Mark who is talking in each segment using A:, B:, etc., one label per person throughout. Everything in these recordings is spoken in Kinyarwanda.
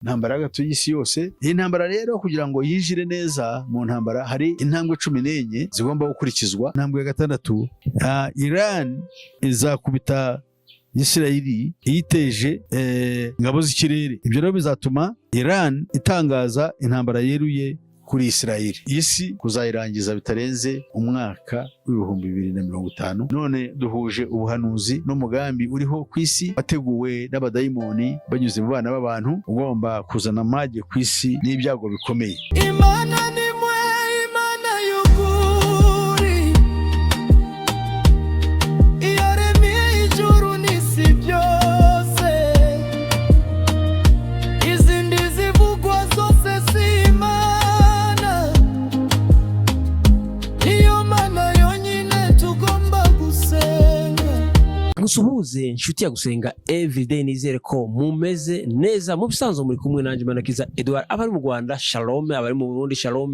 A: intambara y'agatu y'isi yose. Iyi ntambara rero kugira ngo yinjire neza mu ntambara hari intambwe 14 zigomba gukurikizwa. Intambwe ya 6, Iran izakubita Isirayeli iyiteje ingabo z'ikirere. Ibyo rero bizatuma Iran itangaza intambara yeruye kuri Isirayeli. Isi kuzayirangiza bitarenze umwaka w'ibihumbi 2050. None duhuje ubuhanuzi n'umugambi uriho ku isi wateguwe n'abadayimoni banyuze mu bana b'abantu, ugomba kuzana amage ku isi n'ibyago bikomeye.
B: Imana ni mwe, Imana y'ukuri, iyaremye ijuru n'isi byose, izindi zivugwa zose si Imana, iyo Mana yonyine tugomba gusenga.
C: Musuhuze inshuti ya Gusenga Everyday, nizere ko mumeze neza. Mu bisanzwe muri kumwe nanje Manakiza Edouard, abari mu Rwanda Shalom, abari mu Burundi Shalom,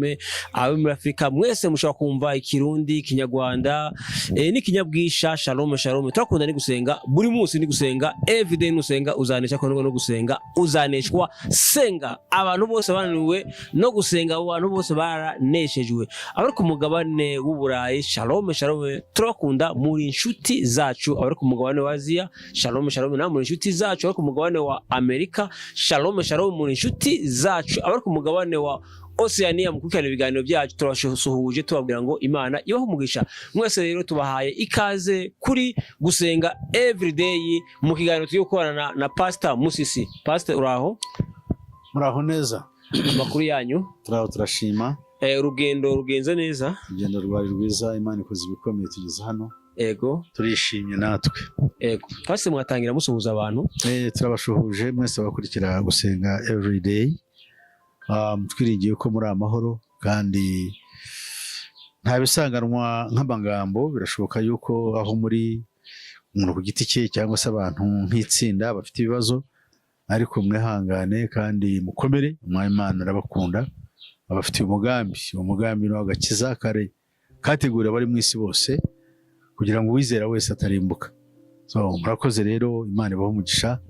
C: abari muri Afrika mwese mushobora kumva ikirundi, kinyarwanda n'ikinyabwisha Shalom Shalom. Turakunda ni gusenga buri munsi, ni gusenga everyday, nusenga uzanesha ko no gusenga uzaneshwa. Senga abantu bose bananiwe no gusenga, abantu bose baraneshejwe. Abari ku mugabane w'Uburayi Shalom Shalom, turakunda muri inshuti zacu. Abari ku mugabane wa Aziya Shalom Shalom, na muri inshuti zacu. Abari ku mugabane wa Amerika Shalom Shalom, muri inshuti zacu. Abari ku mugabane wa Oceania mukurikirana ibiganiro byacu, turabasuhuje tubabwira ngo Imana ibaho umugisha. Mwese rero tubahaye ikaze kuri Gusenga Everyday mu kiganiro tugiye gukorana na Pastor Musisi. Pastor uraho?
A: Muraho neza?
C: Makuru yanyu?
A: Turaho turashima.
C: Urugendo rugenze neza?
A: Urugendo rwari rwiza, Imana ikoze ibikomeye tugeze hano.
C: Ego.
A: Turishimye natwe.
C: Ego. Pastor mwatangira musuhuza abantu?
A: Turabashuhuje mwese bakurikira Gusenga Everyday. Twiringiye ko muri amahoro kandi nta bisanganwa nk'amagambo. Birashoboka yuko aho muri umuntu ku giti cye cyangwa se abantu nk'itsinda bafite ibibazo, ariko mwihangane kandi mukomere. Imana arabakunda, abafitiye umugambi no agakiza kare kategura bari mu isi bose, kugira ngo uwizera wese atarimbuka. Murakoze rero, Imana ibaho umugisha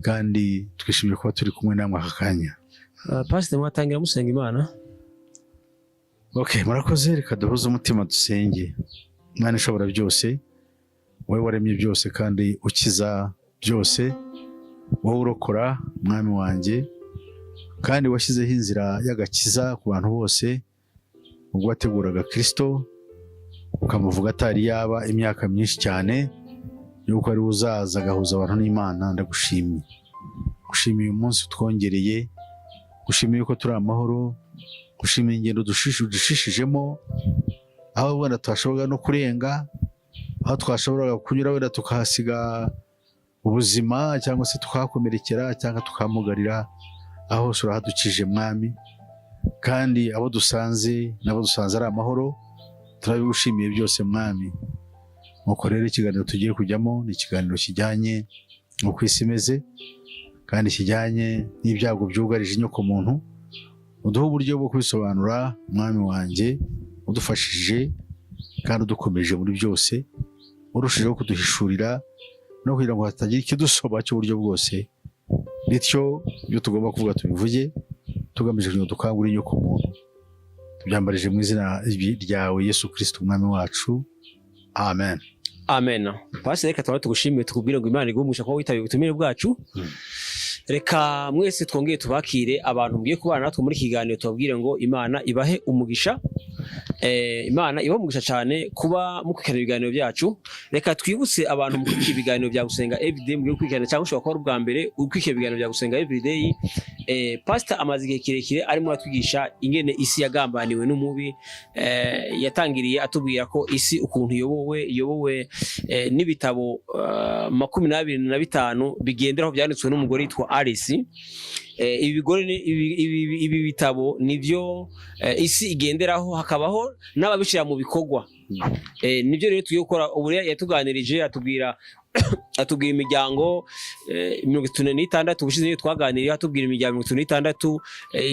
A: kandi twishimiye kuba turi kumwe namwe aka kanya.
C: Pastor mwatangira musenga Imana?
A: Okay, murakoze. Reka duhuze umutima dusenge. Imana ishobora byose, wowe waremye byose kandi ukiza byose, wowe urokora mwami wanjye, kandi washyizeho inzira y'agakiza ku bantu bose ubwo wateguraga Kristo, ukamuvuga atari yaba imyaka myinshi cyane yuko ari uzaza agahuza abantu n'Imana. Ndagushimiye, gushimiye umunsi utwongereye, gushimiye ko turi amahoro, gushimiye ingendo dushishijemo, aho wenda twashoboraga no kurenga, aho twashoboraga kunyura wenda tukahasiga ubuzima cyangwa se tukahakomerekera cyangwa tukamugarira, aho hose urahadukije mwami. Kandi abo dusanze nabo dusanze ari amahoro, turabigushimiye byose mwami. Nuko rero ikiganiro tugiye kujyamo ni ikiganiro kijyanye n'uko isi imeze kandi kijyanye n'ibyago byugarije inyoko muntu. Uduhe uburyo bwo kubisobanura mwami wanjye, udufashije kandi udukomeje muri byose, urushijeho kuduhishurira no kugira ngo hatagira ikidusoba cy'uburyo bwose, bityo ibyo tugomba kuvuga tubivuge tugamije ngo dukangure inyoko muntu. Tubyambarije mu izina ryawe Yesu Kristo umwami wacu, amen.
C: Amen. Pastor reka tugushimire, tukubwire ngo Imana igumugisha ko witabiye ubutumire bwacu. Reka mwese twongeye tubakire abantu mgiye kubana natwe muri kiganiro, tubabwire ngo Imana ibahe umugisha. Imana ibahe umugisha cyane kuba mukurikirana ibiganiro byacu. Reka twibutse abantu mukurikira ibiganiro bya Gusenga Everyday, mgiye gukurikirana cyangwa ushobora kuba ubwa mbere ukurikira ibiganiro bya Gusenga Everyday. Pastor amaze igihe kirekire arimo atwigisha ingene isi yagambaniwe n'umubi, yatangiriye atubwira ko isi ukuntu yobowe n'ibitabo 25 bigenderaho byanditswe n'umugore yitwa Alice. Ibi bitabo nivyo isi igenderaho, hakabaho n'ababishira mu bikorwa. Nibyo rero tugiye gukora. Ubu yatuganirije atubwira imiryango 36 ubushize twaganiriye, atubwira imiryango 36,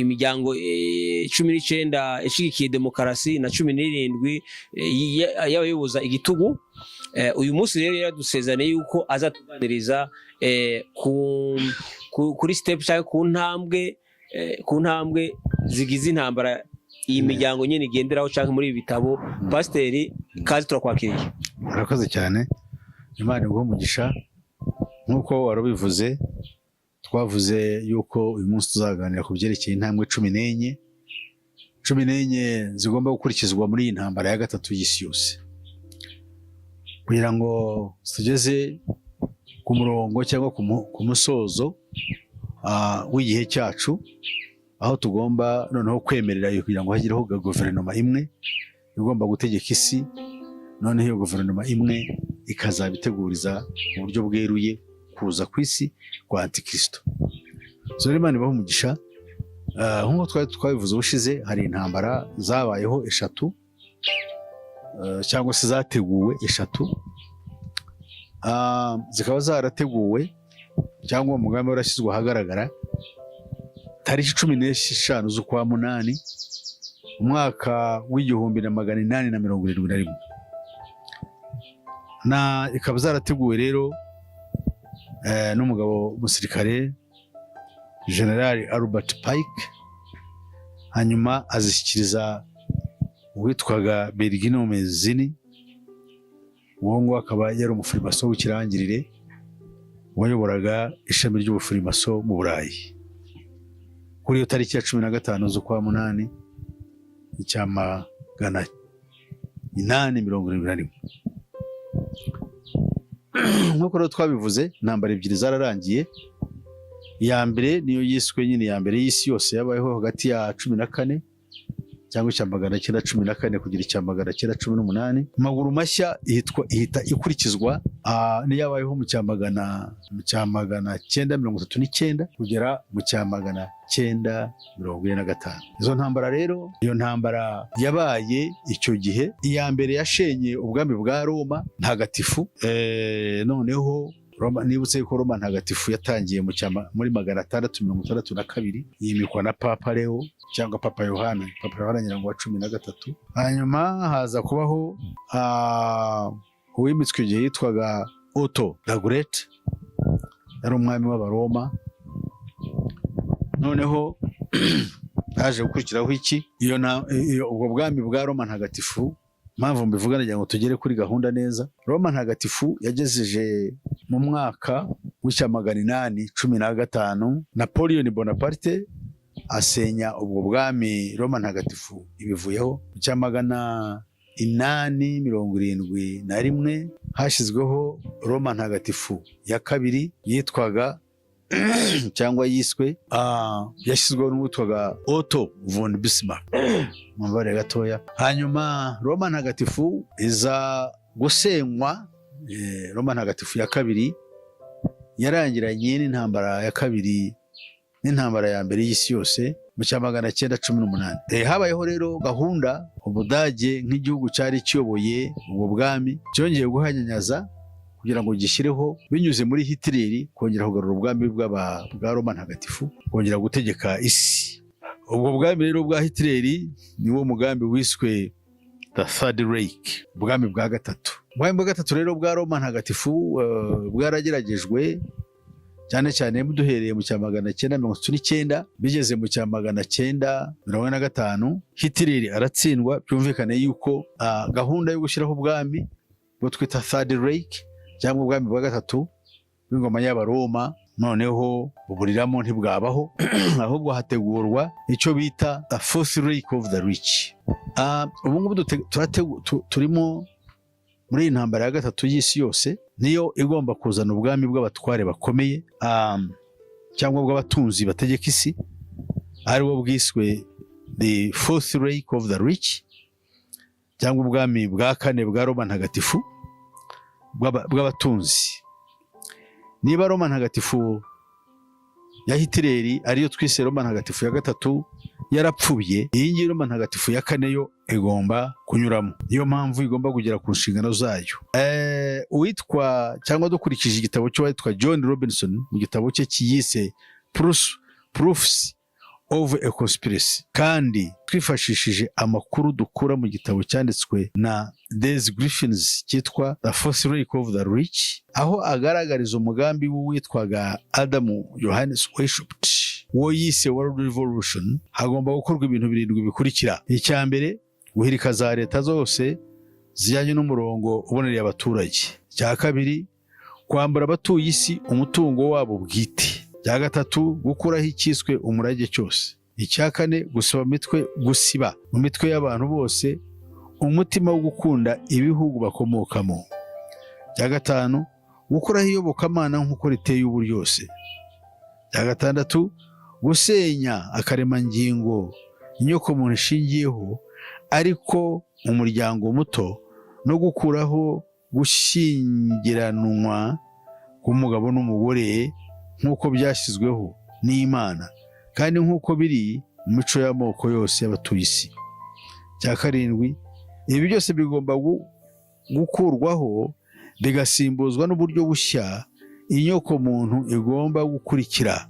C: imiryango 19 ishigikiye demokarasi na 17 y'abayoboza igitugu. Uyu munsi rero yadusezeranye yuko azatuganiriza kuri step cyangwa ku ntambwe zigize intambara iyi miryango nyine igenderaho cyangwa muri ibi bitabo. Pasiteri kazi turakwakiriye.
A: Murakoze cyane, Imana iguhe umugisha. Nk'uko wari ubivuze, twavuze yuko uyu munsi tuzaganira ku byerekeye intambwe 14 zigomba gukurikizwa muri iyi ntambara ya gatatu y'isi yose, kugira ngo tugeze ku murongo cyangwa ku musozo w'igihe cyacu, aho tugomba noneho kwemerera kugira ngo hagireho guverinoma imwe igomba gutegeka isi. Noneho iyo guverinoma imwe ikazabiteguriza mu buryo bweruye kuza ku isi kwa Antikristo. Imana ibahe umugisha. Nk'uko twabivuze ubushize, hari intambara zabayeho 3 cyangwa se zateguwe 3, zikaba zarateguwe cyangwa umugambi warashyizwe ahagaragara tariki 15 z'ukwa munani umwaka w'1871, na ikaba zarateguwe rero n'umugabo umusirikare General Albert Pike, hanyuma azishyikiriza uwitwaga Bergino Mezini. Uwo ngo akaba yari umufirimaso w'ikirangirire wayoboraga ishami ry'ubufirimaso mu Burayi. Kuri iyo tariki ya 15 z'ukwa munani icyama 871. Nk'uko rero twabivuze, intambara 2 zararangiye. Iya mbere niyo yiswe nyine iya mbere y'isi yose, yabayeho hagati ya 14 cyangwa icyama 914 kugira icyama 918. Amaguru mashya ihita ikurikizwa niyabayeho mu cyama 939 kugera mu cyama 945. Izo ntambara rero, iyo ntambara yabaye icyo gihe. Iya mbere yashenye ubwami bwa Roma ntagatifu. Noneho Roma, nibutse ko Roma ntagatifu yatangiye muri 662 yimikwa na Papa Leo cyangwa Papa Yohana nyirango wa 13. Hanyuma haza kubaho uwimitswe igihe yitwaga Otto the Great, yari umwami w'Abaroma. Noneho haje gukurikiraho iki? Ubwo bwami bwa Roma ntagatifu. Mpamvu mbivuga nagira ngo tugere kuri gahunda neza. Roma ntagatifu yagejeje mu mwaka w'815 Napoleon Bonaparte asenya ubwo bwami Roma ntagatifu ibivuyeho. Mu cyama 871 hashyizweho Roma ntagatifu ya kabiri yitwaga cyangwa yiswe yashyizweho n'uwitwaga Otto von Bismarck mu mbare gatoya. Hanyuma Roma ntagatifu iza gusenywa. Roma ntagatifu ya kabiri yarangiranye n'intambara ya kabiri n'intambara ya mbere y'isi yose mu cyama 918. Habayeho rero gahunda Ubudage nk'igihugu cyari kiyoboye ubwo bwami cyongeye guhanyanyaza kugira ngo gishyireho binyuze muri Hitler kongera kugarura ubwami bwa Roma ntagatifu, kongera gutegeka isi. Ubwo bwami rero bwa Hitler niwo mugambi wiswe the Third Reich, ubwami bwa gatatu. Ubwami bwa gatatu rero bwa Roma ntagatifu bwarageragejwe cyane cyane duhereye mu cyama 939 bigeze mu cyama 945 Hitler aratsindwa. Byumvikane yuko gahunda yo gushyiraho ubwami bwo twita Third Reich cyangwa ubwami bwa gatatu bw'ingoma y'Abaroma noneho buburiramo ntibwabaho ahubwo hategurwa icyo bita the Fourth Reich of the Rich. Ubu ngubu turimo muri intambara ya gatatu y'isi yose, niyo igomba kuzana ubwami bw'abatware bakomeye cyangwa bw'abatunzi bategeka isi, ariwo bwiswe the Fourth Reich of the Rich cyangwa ubwami bwa kane bwa Roma ntagatifu bw'abatunzi. Niba Roma ntagatifu ya Hitler ariyo twise Roma ntagatifu ya gatatu yarapfuye, iyi ngiyi Roma ntagatifu ya kane yo igomba kunyuramo. Niyo mpamvu igomba kugera ku nshingano zayo. Uwitwa cyangwa dukurikije igitabo cyo witwa John Robinson mu gitabo cye kiyise Proofs of a conspiracy, kandi twifashishije amakuru dukura mu gitabo cyanditswe na Des Griffins cyitwa The Fourth Reich of the Rich, aho agaragariza umugambi witwaga Adam Johannes Weishaupt wo yise World Revolution. Hagomba gukorwa ibintu 7 bikurikira. Icya mbere, guhirika za leta zose zijyanye n'umurongo ubonereye abaturage. Icya kabiri, kwambura abatuye isi umutungo wabo bwite. Icya gatatu, gukuraho icyiswe umurage cyose. Icya kane, gusiba mu mitwe y'abantu bose umutima wo gukunda ibihugu bakomokamo. Icya gatanu, gukuraho iyobokamana nk'uko riteye ubu ryose. Icya gatandatu, gusenya akaremangingo inyoko muntu ishingiyeho ariko umuryango muto, no gukuraho gushyingiranwa k'umugabo n'umugore nk'uko byashyizweho n'Imana kandi nk'uko biri mu mico y'amoko yose y'abatuye isi. Cya karindwi, ibi byose bigomba gukurwaho bigasimbuzwa n'uburyo bushya inyoko muntu igomba gukurikira,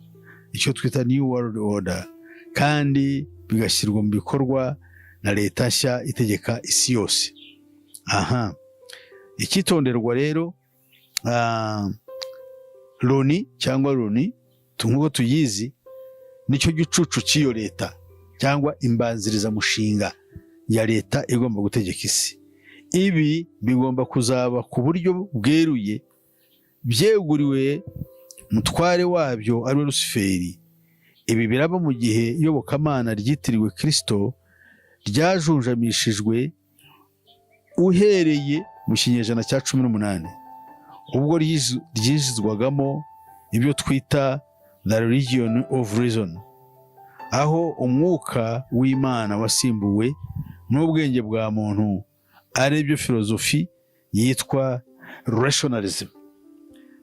A: icyo twita New World Order, kandi bigashyirwa mu bikorwa na leta nshya itegeka isi yose. Icyitonderwa rero, Loni cyangwa Loni nk'uko tuyizi nicyo gicucu cy'iyo leta cyangwa imbanzirizamushinga ya leta igomba gutegeka isi. Ibi bigomba kuzaba ku buryo bweruye byeguriwe mutware wabyo ari we Lusiferi. Ibi biraba mu gihe iyobokamana ryitiriwe Kristo ryajunjamishijwe uhereye mu kinyejana cya 18, ubwo ryizwagamo ibyo twita the religion of reason, aho umwuka w'Imana wasimbuwe n'ubwenge bwa muntu, ari byo filozofi yitwa rationalism.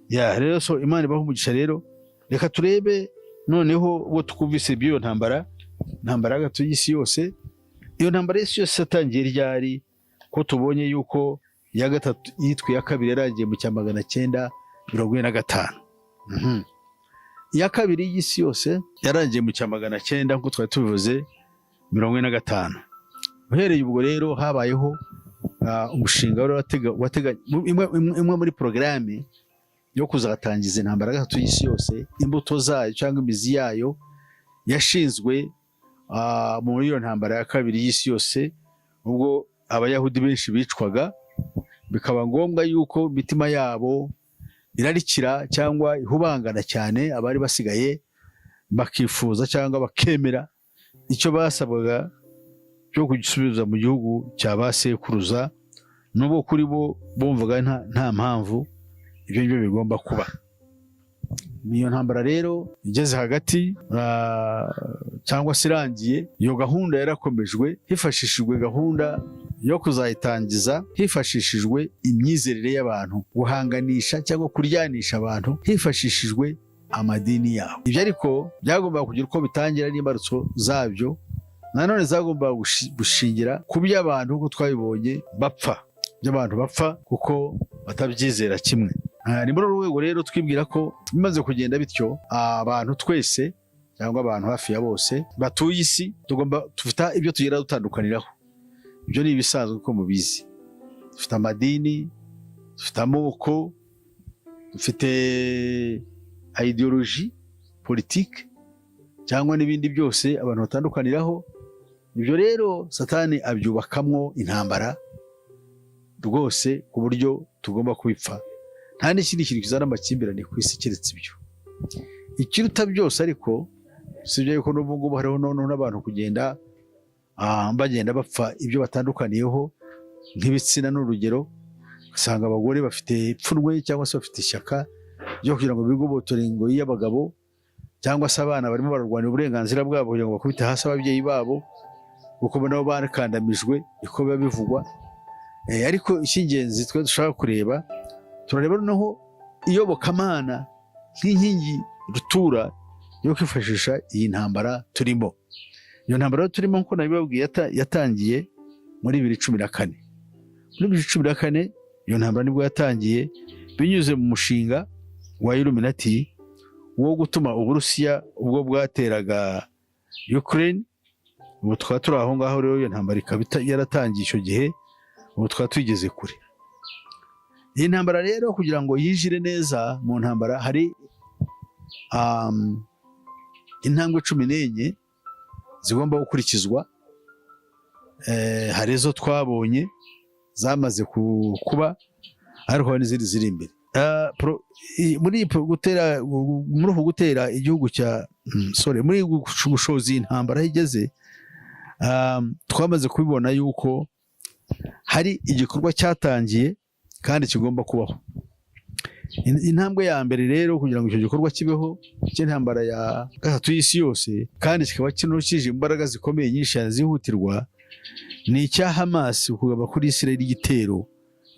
A: Rero so Imana ibaho umugisha. Rero reka turebe noneho uwo twumvise by'iyo ntambara hagati y'isi yose. Iyo ntambara y'isi yose yatangiye ryari? Ko tubonye yuko iya gatatu yitwa iya kabiri yarangiye mu 1945. Iya kabiri y'isi yose yarangiye mu 1900 nk'uko twari tubivuze 45. Uhereye ubwo rero habayeho umushinga watega imwe muri porogaramu yo kuzatangiza intambara gatatu y'isi yose. Imbuto zayo cyangwa imizi yayo yashinzwe muri iyo ntambara ya kabiri y'isi yose, ubwo abayahudi benshi bicwaga, bikaba ngombwa yuko imitima yabo irarikira cyangwa ihubangana cyane, abari basigaye bakifuza cyangwa bakemera icyo basabwaga cyo kugisubiza mu gihugu cya basekuruza, nubwo kuri bo bumvaga nta mpamvu ibyo bigomba kuba. Iyo ntambara rero igeze hagati cyangwa se irangiye, iyo gahunda yarakomejwe hifashishijwe gahunda yo kuzayitangiza hifashishijwe imyizerere y'abantu, guhanganisha cyangwa kuryanisha abantu hifashishijwe amadini yabo. Ibyo ariko byagombaga kugira uko bitangira n'imbarutso zabyo, nanone zagombaga gushingira ku by'abantu uko twabibonye by'abantu bapfa kuko batabyizera kimwe. Ni muri urwego rero twibwira ko bimaze kugenda bityo, abantu twese cyangwa abantu hafi ya bose batuye isi dufite ibyo tugera dutandukaniraho. Ibyo ni ibisanzwe uko mubizi. Dufite amadini, dufite amoko, dufite ideology, politiki cyangwa n'ibindi byose abantu batandukaniraho. Ibyo rero Satani abyubakamwo intambara rwose ku buryo tugomba kubipfa. Nta n'ikindi kintu kizana amakimbirane ku isi keretse ibyo. Ikiruta byose ariko sibyo yuko n'ubu ngubu hariho n'abantu kugenda bagenda bapfa ibyo batandukaniyeho nk'ibitsina. N'urugero, usanga abagore bafite ipfunwe cyangwa se bafite ishyaka ryo kugira ngo bigobotore ingoyi y'abagabo, cyangwa se abana barimo bararwanira uburenganzira bwabo kugira ngo bakubite hasi ababyeyi babo kuko nabo barakandamijwe, iko biba bivugwa. Ariko icy'ingenzi twe dushaka kureba, turareba noneho iyobokamana nk'inkingi rutura yo kwifashisha iyi ntambara turimo. Iyo ntambara turimo nk'uko nabibabwiye yatangiye muri 2014. Muri 2014 iyo ntambara nibwo yatangiye binyuze mu mushinga wa Illuminati wo gutuma Uburusiya ubwo bwateraga Ukraine. Ubu twaba turi aho ngaho rero iyo ntambara ikaba yaratangiye icyo gihe, ubu twaba tugeze kure. Iyi ntambara rero kugira ngo yinjire neza mu ntambara hari intambwe 14 zigomba gukurikizwa. Hari izo twabonye zamaze kuba, ariko hari n'izindi ziri imbere. Muri uku gutera igihugu cya muri gushoza intambara aho igeze, twamaze kubibona yuko hari igikorwa cyatangiye kandi kigomba kubaho. Intambwe ya mbere rero kugira ngo icyo gikorwa kibeho cy'intambara ya gatatu y'isi yose, kandi kikaba kinukije imbaraga zikomeye nyinshi cyane zihutirwa, ni icya Hamas kugaba kuri Israel igitero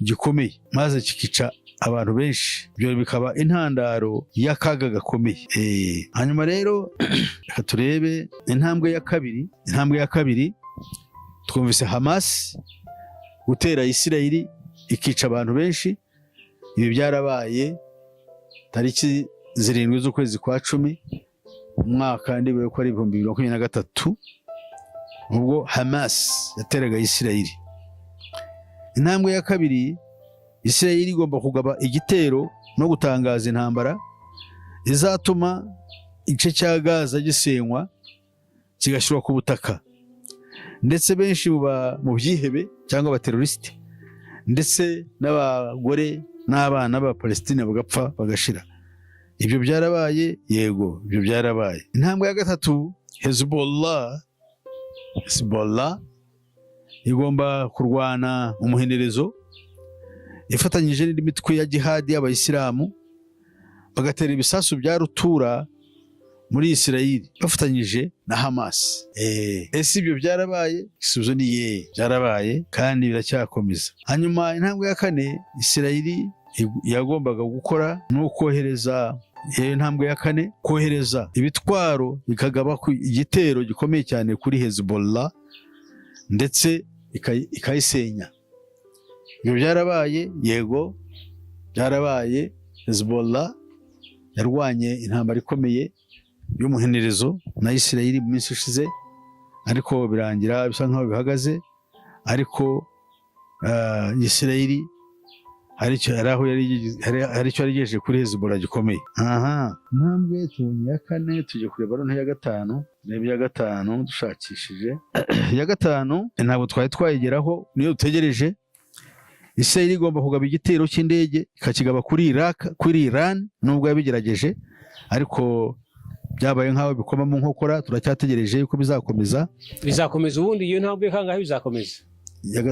A: gikomeye maze kikica abantu benshi. Ibyo bikaba intandaro y'akaga gakomeye. Hanyuma rero turebe intambwe ya kabiri. Intambwe ya kabiri twumvise Hamas gutera Israel ikica abantu benshi. Ibi byarabaye tariki 7 z'ukwezi kwa 10 umwaka ndibuye ko ari 2023, ubwo Hamas yateraga Israel. Intambwe ya kabiri, Israel igomba kugaba igitero no gutangaza intambara izatuma igice cya Gaza gisenywa kigashyirwa ku butaka, ndetse benshi mu byihebe cyangwa abateroriste, ndetse n'abagore n'abana b'Abapalestina bagapfa bagashira. Ibyo byarabaye, yego ibyo byarabaye. Intambwe ya gatatu, Hezbollah igomba kurwana umuhenerezo ifatanyije n'indi mitwe ya jihadi y'abayisilamu, bagatera ibisasu bya rutura muri Israel bafatanyije na Hamas. Ese ibyo byarabaye? Isubizo ni byarabaye kandi biracyakomeza. Hanyuma intambwe ya kane Israel yagombaga gukora ni ukohereza, intambwe ya kane, kohereza ibitwaro bikagaba ku igitero gikomeye cyane kuri Hezbollah ndetse ikayisenya. Ibyo byarabaye, yego byarabaye. Hezbollah yarwanye intambara ikomeye y'umuhenerezo na Israel mu minsi ishize, ariko birangira bisa nkaho bihagaze. Ariko Israel hari icyo yarigejeje kuri Hezbollah gikomeye. Intambwe tubonye ya kane, tujye kureba noneho ya gatanu. Reba iya gatanu dushakishije. Iya gatanu ntabwo twari twayigeraho, niyo dutegereje. Israel igomba kugaba igitero cy'indege ikakigaba kuri Iran, nubwo yabigerageje ariko byabaye nkaho bikoma mu nkokora. Turacyategereje yuko bizakomeza. Ubundi iyo ntambwe kangahe bizakomeza? Ya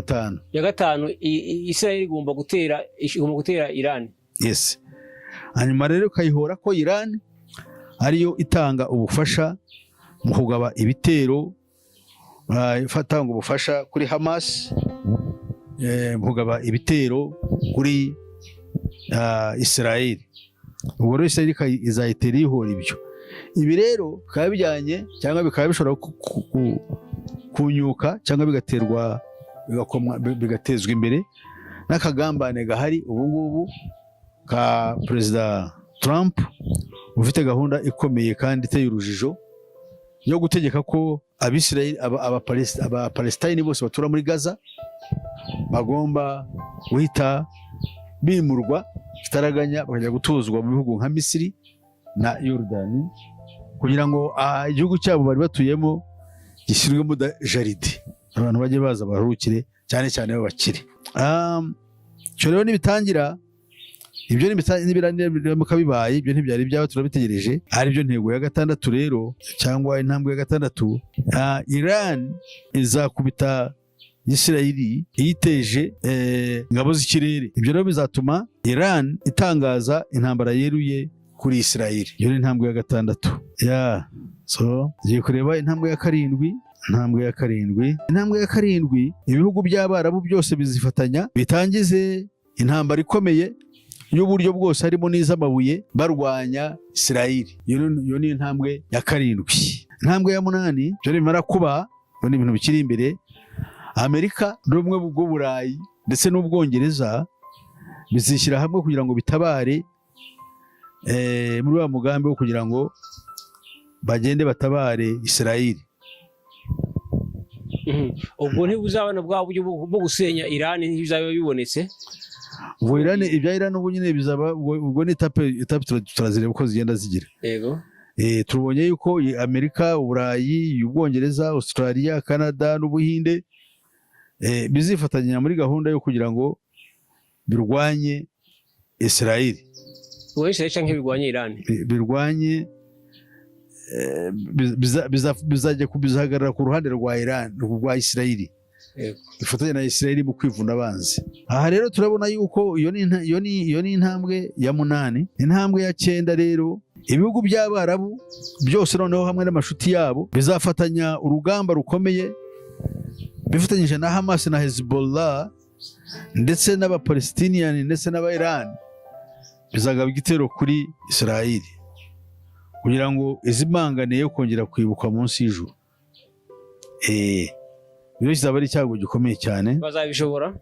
A: gatanu Israel igomba gutera Iran. Yes. Hanyuma rero kayihora ko Iran ariyo itanga ubufasha mu kugaba ibitero, ifatanga ubufasha kuri Hamas, kugaba ibitero kuri Israel. Ubwo rero Israel izahitera ihora ibyo. Ibi rero bikaba bijyanye cyangwa bikaba bishobora kunyuka cyangwa bigatezwa imbere n'akagambane gahari ubu ngubu ka Perezida Trump, ufite gahunda ikomeye kandi iteye urujijo yo gutegeka ko Abapalestine bose batura muri Gaza bagomba guhita bimurwa kitaraganya bakajya gutuzwa mu bihugu nka Misiri na Yordani, kugira ngo igihugu cyabo bari batuyemo gishyirwemo jaride, abantu bajye baza baruhukire, cyane cyane b'abakire. Cyo rero nibitangira ibyo nibiramuka bibaye, ibyo ntibyari byaba turabitegereje. Ari byo ntego ya gatandatu rero, cyangwa intambwe ya gatandatu, Iran izakubita Israel iyiteje ingabo z'ikirere. Ibyo rero bizatuma Iran itangaza intambara yeruye kuri Israel. Iyo ni intambwe ya gatandatu. Tugiye kureba intambwe ya karindwi. Intambwe ya karindwi, ibihugu by'Abarabu byose bizifatanya bitangize intambara ikomeye y'uburyo bwose, harimo n'iz'amabuye, barwanya Israel. Iyo ni intambwe ya karindwi. Intambwe ya munani, byo bimara kuba, ni ibintu bikiri imbere. Amerika n'ubumwe bw'Uburayi ndetse n'Ubwongereza bizishyira hamwe kugira ngo bitabare muri wa mugambi wo kugira ngo bagende batabare Israeli.
C: ubwo ntibuzabona bwa buryo bwo gusenya Iran ntibizaba bibonetse.
A: Ubwo Iran, ibya Iran ubu nyine bizaba ubwo ni etape turazireba uko zigenda zigira.
C: Yego.
A: Turubonye yuko Amerika, Uburayi, Ubwongereza, Australia, Canada n'Ubuhinde bizifatanya muri gahunda yo kugira ngo birwanye Israel.
C: Uwo Israel canke birwanye Iran?
A: Birwanye bizajya kubizahagarara ku ruhande rwa Iran, rwa Israel. Bifatanya na Israel mu kwivuna abanzi. Aha rero turabona yuko iyo ni intambwe ya 8. Intambwe ya 9 rero, ibihugu by'Abarabu byose noneho hamwe n'amashuti yabo bizafatanya urugamba rukomeye bifatanyije na Hamas na Hezbollah ndetse n'Abapalestinian ndetse n'Aba-Iran, bizagaba igitero kuri Israel kugira ngo izimangane yo kongera kwibuka munsi y'ijuru. Ibyo kizaba ari icyago gikomeye cyane.
C: Bazabishobora?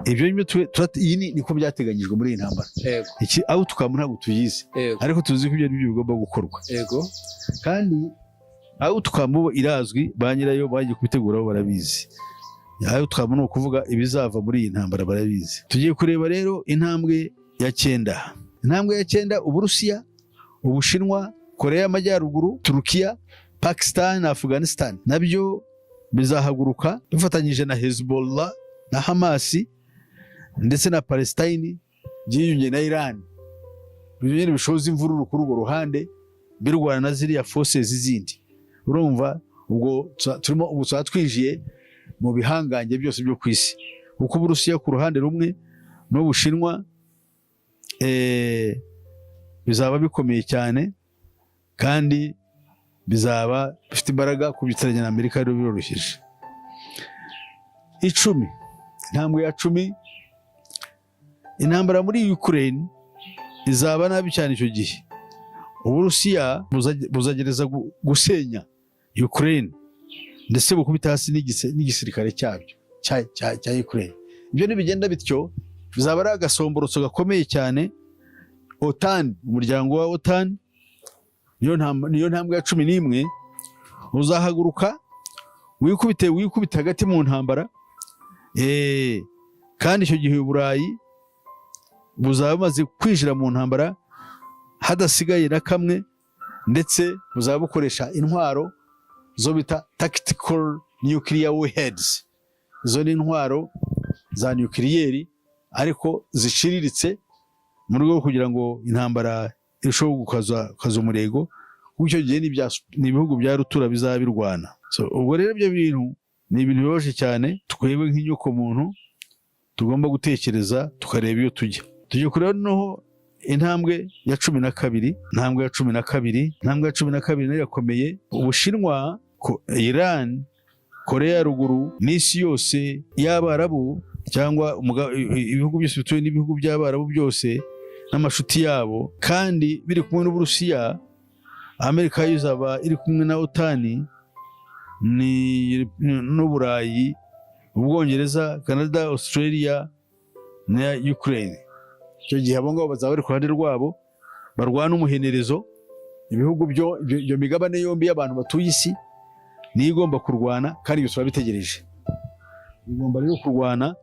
A: Ibyo iyi niko byateganyijwe muri iyi ntambara. Iki outcome ntabwo tuyizi, ariko tuzi ko ibyo bigomba gukorwa. Kandi outcome bo irazwi, ba nyirayo bagiye kubiteguraho barabizi. Outcome ni ukuvuga ibizava muri iyi ntambara barabizi. Tugiye kureba rero intambwe ya 9. Intambwe ya 9, Uburusiya, Ubushinwa, Korea y'Amajyaruguru, Turukiya, Pakistan na Afghanistan nabyo bizahaguruka bifatanyije na Hezbollah na Hamas ndetse na Palestine byiyunge na Iran. Ibyo bishoza imvururu kuri urwo ruhande birwana na ziriya forces zindi. Urumva ubwo turimo twijiye mu bihangange byose byo kwisi. Uko Uburusiya ku ruhande rumwe n'Ubushinwa bizaba bikomeye cyane kandi bizaba bifite imbaraga kubitaranya na Amerika rero biroroshije. 10. Intambwe ya 10, intambara muri Ukraine izaba nabi cyane icyo gihe. Uburusiya buzagereza gusenya Ukraine ndetse bukubita hasi n'igisirikare cyabyo cya Ukraine. Ibyo nibigenda bityo bizaba ari agasomborotso gakomeye cyane. OTAN, umuryango wa OTAN, niyo ntambwe ya 11, uzahaguruka wikubite hagati mu ntambara. Kandi icyo gihe Uburayi buzaba bumaze kwinjira mu ntambara hadasigaye na kamwe, ndetse buzaba bukoresha intwaro zo bita tactical nuclear warheads. Izo ni intwaro za nuclear ariko ziciriritse mu rwego kugira ngo intambara irusheho gukaza umurego. Icyo gihe ni ibihugu bya rutura bizaba birwana. Ubwo rero ibyo bintu ni ibintu bibabaje cyane. Twebwe nk'inyoko muntu tugomba gutekereza tukareba iyo tujya. Tugiye kureba noneho intambwe ya 12. Intambwe ya 12, intambwe ya 12 nayo irakomeye. Ubushinwa, Iran, Korea ya ruguru n'isi yose y'Abarabu cyangwa ibihugu byose bituwe n'ibihugu by'Abarabu byose n'amashuti yabo, kandi biri kumwe n'Uburusiya. Amerika izaba iri kumwe na OTAN n'Uburayi, Ubwongereza, Canada, Australia na Ukraine. Icyo gihe abo ngabo bazaba bari ku ruhande rwabo barwana umuhenerezo. Ibihugu byo migabane yombi y'abantu batuye isi ni igomba kurwana, kandi ibyo bitegereje bigomba rero kurwana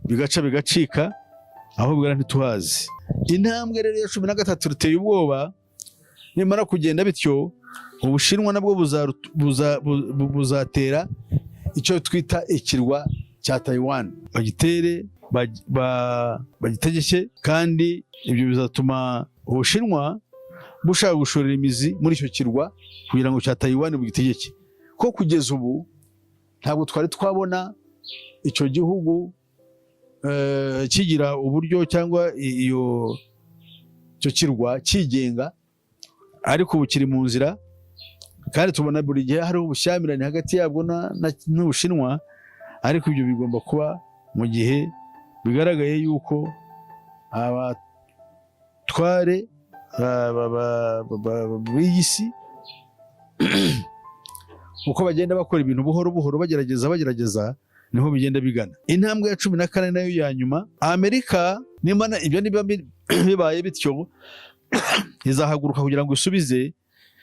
A: bigaca bigacika aho bigana ntituhazi. Intambwe rero ya 13 ruteye ubwoba. Nimara kugenda bityo, Ubushinwa nabwo buzatera icyo twita ikirwa cya Taiwan, bagitere bagitegeke, kandi ibyo bizatuma Ubushinwa bushaka gushorera imizi muri icyo kirwa kugira ngo cya Taiwan bugitegeke. Ko kugeza ubu ntabwo twari twabona icyo gihugu kigira uburyo cyangwa icyo kirwa kigenga, ariko ubu kiri mu nzira, kandi tubona buri gihe hariho ubushyamirane hagati yabwo n'Ubushinwa. Ariko ibyo bigomba kuba mu gihe bigaragaye yuko abatware b'isi uko bagenda bakora ibintu buhoro buhoro bagerageza niho bigenda bigana. Intambwe ya 14 nayo ya nyuma, Amerika ibyo niba bibaye bityo izahaguruka kugira ngo isubize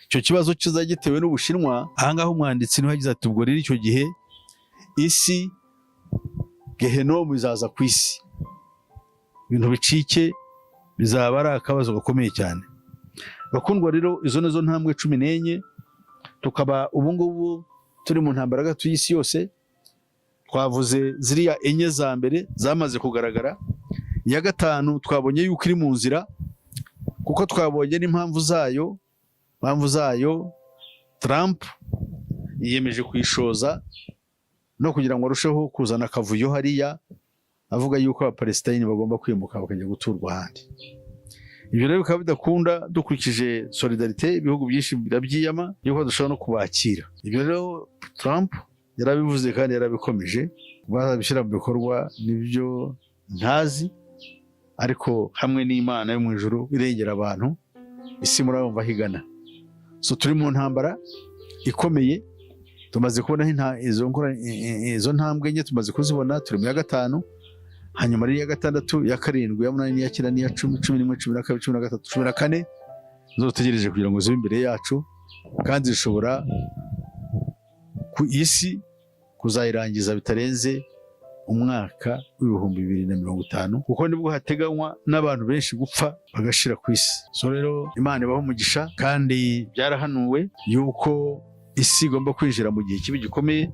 A: icyo kibazo kizagitewe n'Ubushinwa. Ahangaho umwanditsi niho yagize ati ubwo rero icyo gihe isi gehenomu izaza ku isi, ibintu bicike, bizaba ari akabazo gakomeye cyane. Bakundwa rero, izo nazo ntambwe 14, tukaba ubu ngubu turi mu ntambara hagati y'isi yose. Twavuze ziriya enye za mbere zamaze kugaragara, iya gatanu twabonye yuko iri mu nzira, kuko twabonye n'impamvu zayo. Impamvu zayo Trump yiyemeje kuyishoza no kugira ngo arusheho kuzana akavuyo hariya, avuga yuko Abapalestina bagomba kwimuka bakajya guturwa ahandi. Ibyo rero bikaba bidakunda, dukurikije solidarite ibihugu byinshi birabyiyama yuko dushobora no kubakira. Ibyo rero Trump yarabivuze kandi yarabikomeje, bazabishyira mu bikorwa nibyo ntazi, ariko hamwe n'Imana yo mu ijuru irengera abantu, isi murabumva higana. So turi mu ntambara ikomeye, tumaze kubona izo ntambwe enye tumaze kuzibona. Turi mu ya gatanu, hanyuma ari iya gatandatu, ya karindwi, ya munani, n'iya cyenda, n'iya 10, 11, 12, 13, 14 zo dutegereje kugira ngo zibe imbere yacu, kandi zishobora ku isi kuzayirangiza bitarenze umwaka w'ibihumbi 2050, kuko nibwo hateganywa n'abantu benshi gupfa bagashira ku isi. So rero Imana ibaho umugisha, kandi byarahanuwe yuko isi igomba kwinjira mu gihe kibi gikomeye.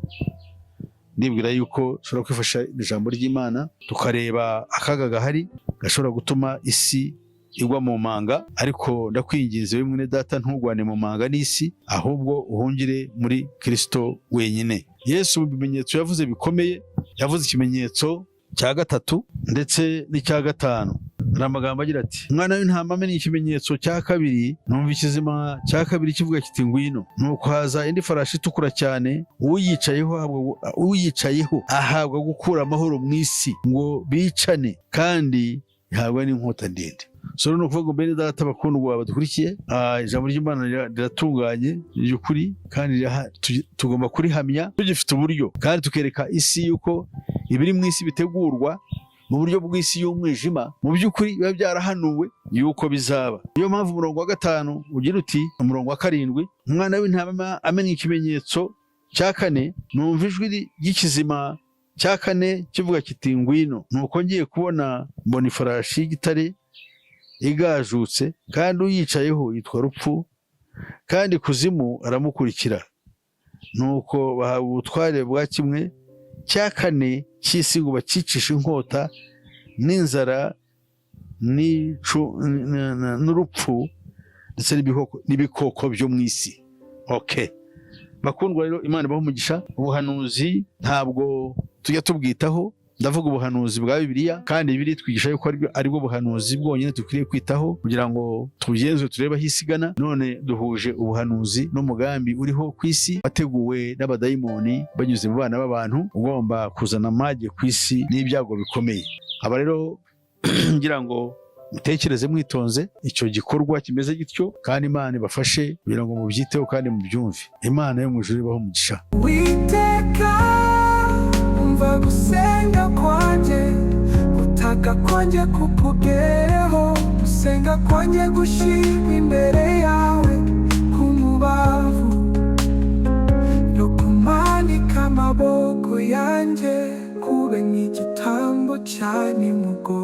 A: Nibwira yuko dushobora kwifasha ijambo ry'Imana tukareba akaga gahari gashobora gutuma isi igwa mu manga, ariko ndakwinginze we mwene data, ntugwane mu manga n'isi, ahubwo uhungire muri Kristo wenyine. Yesu mu bimenyetso yavuze bikomeye, yavuze ikimenyetso cya gatatu ndetse n'icya gatanu. Hari amagambo agira ati, umwana w'intama amenye ikimenyetso cya kabiri, numva ikizima cya kabiri kivuga kiti ngwino. Nuko haza indi farashi itukura cyane, uyicayeho ahabwa gukura amahoro mu isi, ngo bicane, kandi ihabwa n'inkota ndende. So no kuvuga mbere data bakundwa badukurikiye, ijambo ry'Imana riratunganye ry'ukuri, kandi tugomba kurihamya tugifite uburyo, kandi tukereka isi yuko ibiri mu isi bitegurwa mu buryo bw'isi y'umwijima, mu by'ukuri biba byarahanuwe yuko bizaba. Niyo mpamvu umurongo wa 5 ugira uti, umurongo wa 7, umwana w'intama amenye ikimenyetso cya 4, numva ijwi ry'ikizima cya 4 kivuga kiti ngwino. Nuko ngiye kubona mbona ifarashi y'igitare igajutse, kandi uyicayeho yitwa Rupfu, kandi kuzimu aramukurikira. Nuko bahawe ubutware bwa kimwe cya 4 cy'isi ngo bakicishe inkota n'inzara n'urupfu ndetse n'ibikoko byo mu isi. Okay, bakundwa rero, Imana ibaho umugisha. Ubuhanuzi ntabwo tujya tubwitaho, ndavuga ubuhanuzi bwa Bibiliya, kandi Bibiliya twigisha yuko aribwo buhanuzi bwonyine dukwiriye kwitaho kugira ngo tugenzure turebe aho isi igana. None duhuje ubuhanuzi n'umugambi uriho ku isi, wateguwe n'abadayimoni banyuze mu bana b'abantu, ugomba kuzana amage ku isi n'ibyago bikomeye. Aba rero ngira ngo mutekereze mwitonze icyo gikorwa kimeze gityo, kandi Imana ibafashe kugira ngo mubyiteho kandi mubyumve. Imana yo mu ijuru ibaho umugisha.
B: Umva gusenga kwanjye, gutaka kwanjye kukugereho, gusenga kwanjye gushirwa imbere yawe ku mubavu, no kumanika amaboko yanjye kube nk'igitambo cya nimugoroba.